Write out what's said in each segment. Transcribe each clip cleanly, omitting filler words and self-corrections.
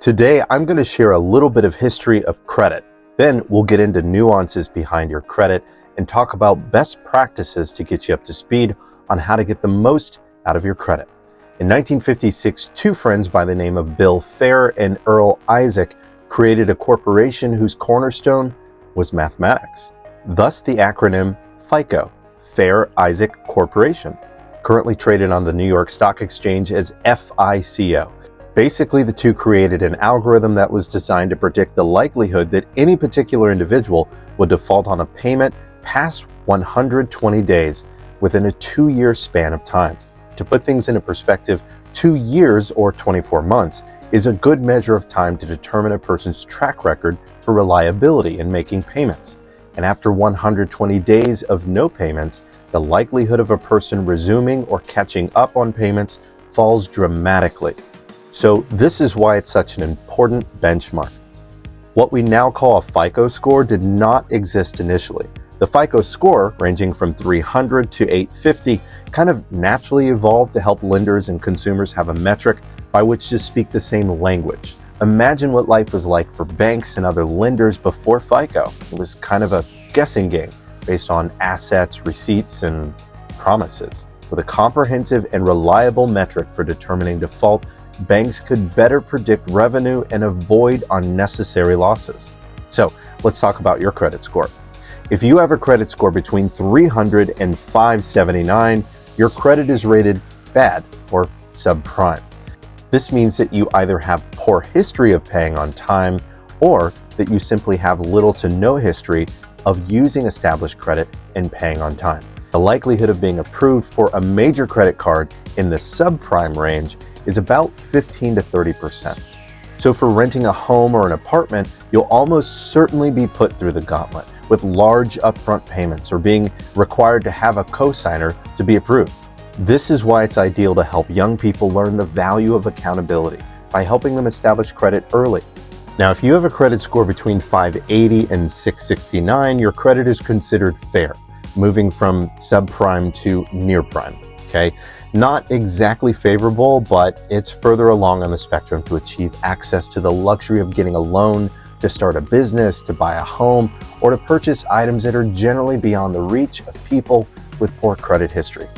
Today, I'm going to share a little bit of history of credit. Then we'll get into nuances behind your credit and talk about best practices to get you up to speed on how to get the most out of your credit. In 1956, two friends by the name of Bill Fair and Earl Isaac created a corporation whose cornerstone was mathematics. Thus the acronym FICO, Fair Isaac Corporation, currently traded on the New York Stock Exchange as FICO. Basically, the two created an algorithm that was designed to predict the likelihood that any particular individual would default on a payment past 120 days within a 2-year span of time. To put things into perspective, 2 years or 24 months is a good measure of time to determine a person's track record for reliability in making payments. And after 120 days of no payments, the likelihood of a person resuming or catching up on payments falls dramatically. So this is why it's such an important benchmark. What we now call a FICO score did not exist initially. The FICO score, ranging from 300 to 850, kind of naturally evolved to help lenders and consumers have a metric by which to speak the same language. Imagine what life was like for banks and other lenders before FICO. It was kind of a guessing game based on assets, receipts, and promises. With a comprehensive and reliable metric for determining default, banks could better predict revenue and avoid unnecessary losses. So let's talk about your credit score. If you have a credit score between 300 and 579, your credit is rated bad or subprime. This means that you either have poor history of paying on time or that you simply have little to no history of using established credit and paying on time. The likelihood of being approved for a major credit card in the subprime range is about 15 to 30%. So for renting a home or an apartment, you'll almost certainly be put through the gauntlet with large upfront payments or being required to have a cosigner to be approved. This is why it's ideal to help young people learn the value of accountability by helping them establish credit early. Now, if you have a credit score between 580 and 669, your credit is considered fair, moving from subprime to near prime, okay? Not exactly favorable, but it's further along on the spectrum to achieve access to the luxury of getting a loan, to start a business, to buy a home, or to purchase items that are generally beyond the reach of people with poor credit history.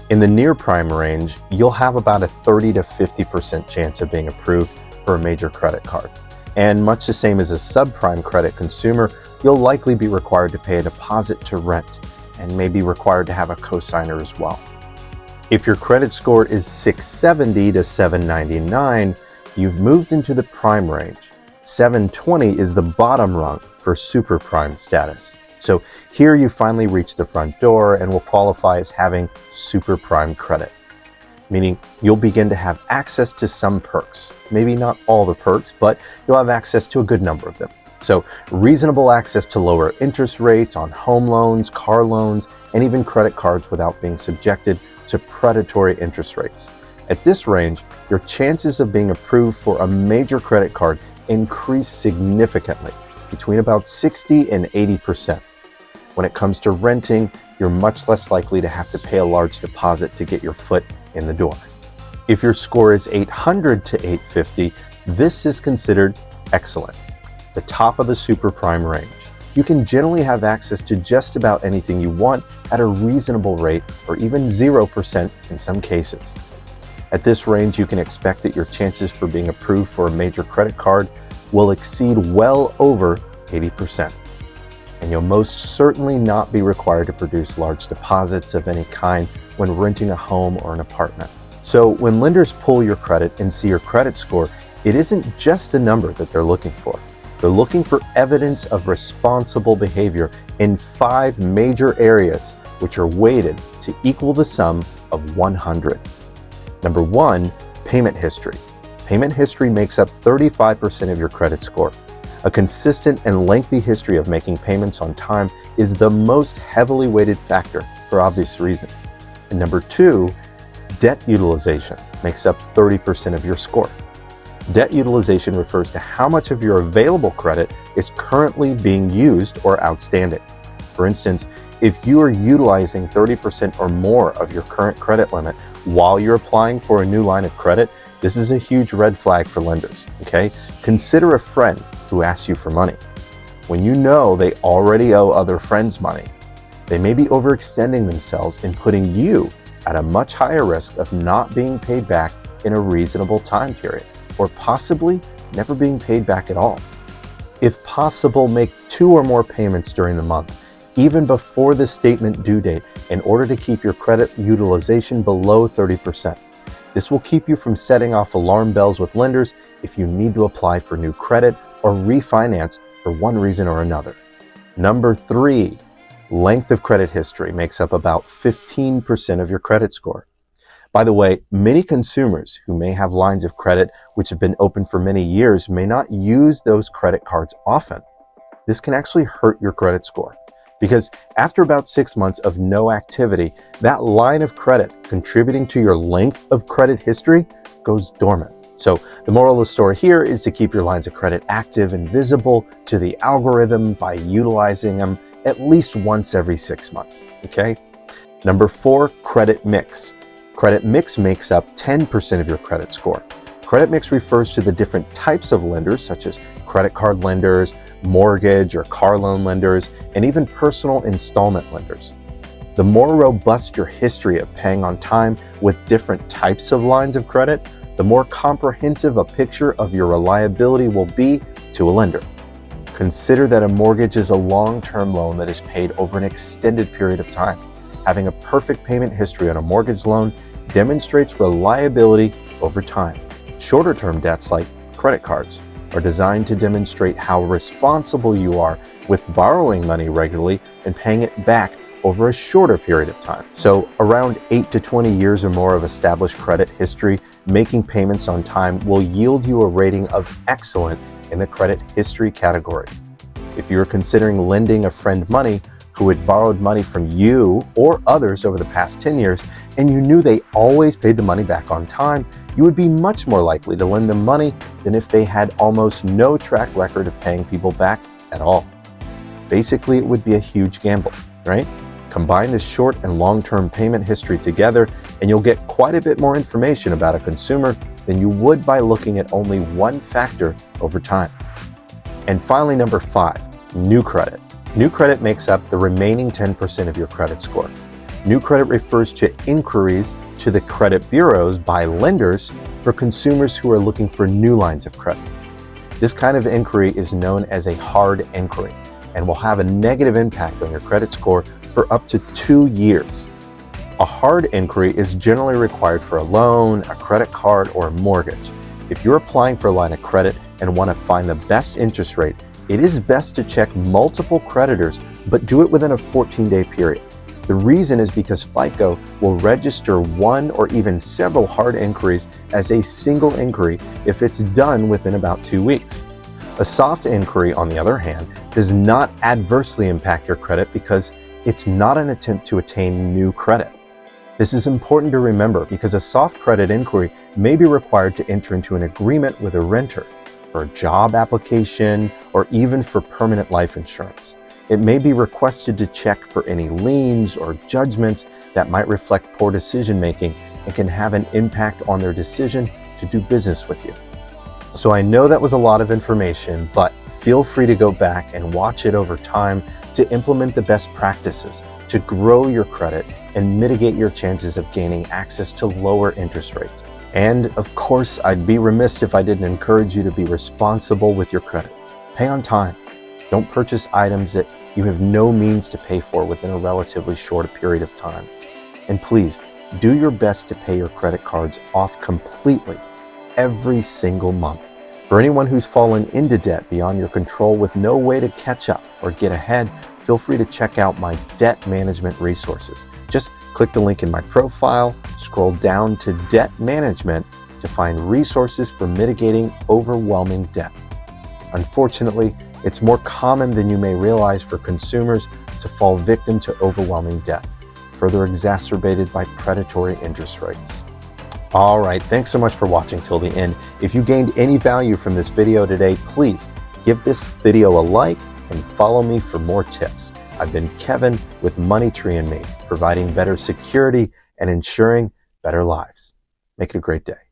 In the near prime range, you'll have about a 30 to 50% chance of being approved for a major credit card. And much the same as a subprime credit consumer, you'll likely be required to pay a deposit to rent and may be required to have a cosigner as well. If your credit score is 670 to 799, you've moved into the prime range. 720 is the bottom rung for super prime status. So here you finally reach the front door and will qualify as having super prime credit, meaning you'll begin to have access to some perks. Maybe not all the perks, but you'll have access to a good number of them. So reasonable access to lower interest rates on home loans, car loans, and even credit cards without being subjected to predatory interest rates. At this range, your chances of being approved for a major credit card increase significantly, between about 60 and 80%. When it comes to renting, you're much less likely to have to pay a large deposit to get your foot in the door. If your score is 800 to 850, this is considered excellent, the top of the super prime range. You can generally have access to just about anything you want at a reasonable rate or even 0% in some cases. At this range, you can expect that your chances for being approved for a major credit card will exceed well over 80%. And you'll most certainly not be required to produce large deposits of any kind when renting a home or an apartment. So when lenders pull your credit and see your credit score, it isn't just a number that they're looking for. They're looking for evidence of responsible behavior in 5 major areas, which are weighted to equal the sum of 100. Number 1, payment history. Payment history makes up 35% of your credit score. A consistent and lengthy history of making payments on time is the most heavily weighted factor for obvious reasons. And number 2, debt utilization makes up 30% of your score. Debt utilization refers to how much of your available credit is currently being used or outstanding. For instance, if you are utilizing 30% or more of your current credit limit while you're applying for a new line of credit, this is a huge red flag for lenders, okay? Consider a friend who asks you for money. When you know they already owe other friends money, they may be overextending themselves and putting you at a much higher risk of not being paid back in a reasonable time period, or possibly never being paid back at all. If possible, make 2 or more payments during the month, even before the statement due date, in order to keep your credit utilization below 30%. This will keep you from setting off alarm bells with lenders if you need to apply for new credit or refinance for one reason or another. Number 3, length of credit history makes up about 15% of your credit score. By the way, many consumers who may have lines of credit which have been open for many years may not use those credit cards often. This can actually hurt your credit score, because after about 6 months of no activity, that line of credit contributing to your length of credit history goes dormant. So the moral of the story here is to keep your lines of credit active and visible to the algorithm by utilizing them at least once every 6 months, okay? Number 4, credit mix. Credit mix makes up 10% of your credit score. Credit mix refers to the different types of lenders, such as credit card lenders, mortgage or car loan lenders, and even personal installment lenders. The more robust your history of paying on time with different types of lines of credit, the more comprehensive a picture of your reliability will be to a lender. Consider that a mortgage is a long-term loan that is paid over an extended period of time. Having a perfect payment history on a mortgage loan demonstrates reliability over time. Shorter-term debts like credit cards are designed to demonstrate how responsible you are with borrowing money regularly and paying it back over a shorter period of time. So around 8 to 20 years or more of established credit history, making payments on time will yield you a rating of excellent in the credit history category. If you're considering lending a friend money who had borrowed money from you or others over the past 10 years, and you knew they always paid the money back on time, you would be much more likely to lend them money than if they had almost no track record of paying people back at all. Basically, it would be a huge gamble, right? Combine the short and long-term payment history together, and you'll get quite a bit more information about a consumer than you would by looking at only one factor over time. And finally, number 5, new credit. New credit makes up the remaining 10% of your credit score. New credit refers to inquiries to the credit bureaus by lenders for consumers who are looking for new lines of credit. This kind of inquiry is known as a hard inquiry and will have a negative impact on your credit score for up to 2 years. A hard inquiry is generally required for a loan, a credit card, or a mortgage. If you're applying for a line of credit and want to find the best interest rate, it is best to check multiple creditors, but do it within a 14-day period. The reason is because FICO will register one or even several hard inquiries as a single inquiry if it's done within about 2 weeks. A soft inquiry, on the other hand, does not adversely impact your credit because it's not an attempt to attain new credit. This is important to remember because a soft credit inquiry may be required to enter into an agreement with a renter for a job application or even for permanent life insurance. It may be requested to check for any liens or judgments that might reflect poor decision-making and can have an impact on their decision to do business with you. So I know that was a lot of information, but feel free to go back and watch it over time to implement the best practices to grow your credit and mitigate your chances of gaining access to lower interest rates. And of course, I'd be remiss if I didn't encourage you to be responsible with your credit. Pay on time. Don't purchase items that you have no means to pay for within a relatively short period of time. And please, do your best to pay your credit cards off completely every single month. For anyone who's fallen into debt beyond your control with no way to catch up or get ahead, feel free to check out my debt management resources. Just click the link in my profile, scroll down to debt management to find resources for mitigating overwhelming debt. Unfortunately, it's more common than you may realize for consumers to fall victim to overwhelming debt, further exacerbated by predatory interest rates. All right, thanks so much for watching till the end. If you gained any value from this video today, please give this video a like and follow me for more tips. I've been Kevin with MoneyTreeAndMe, providing better security and ensuring better lives. Make it a great day.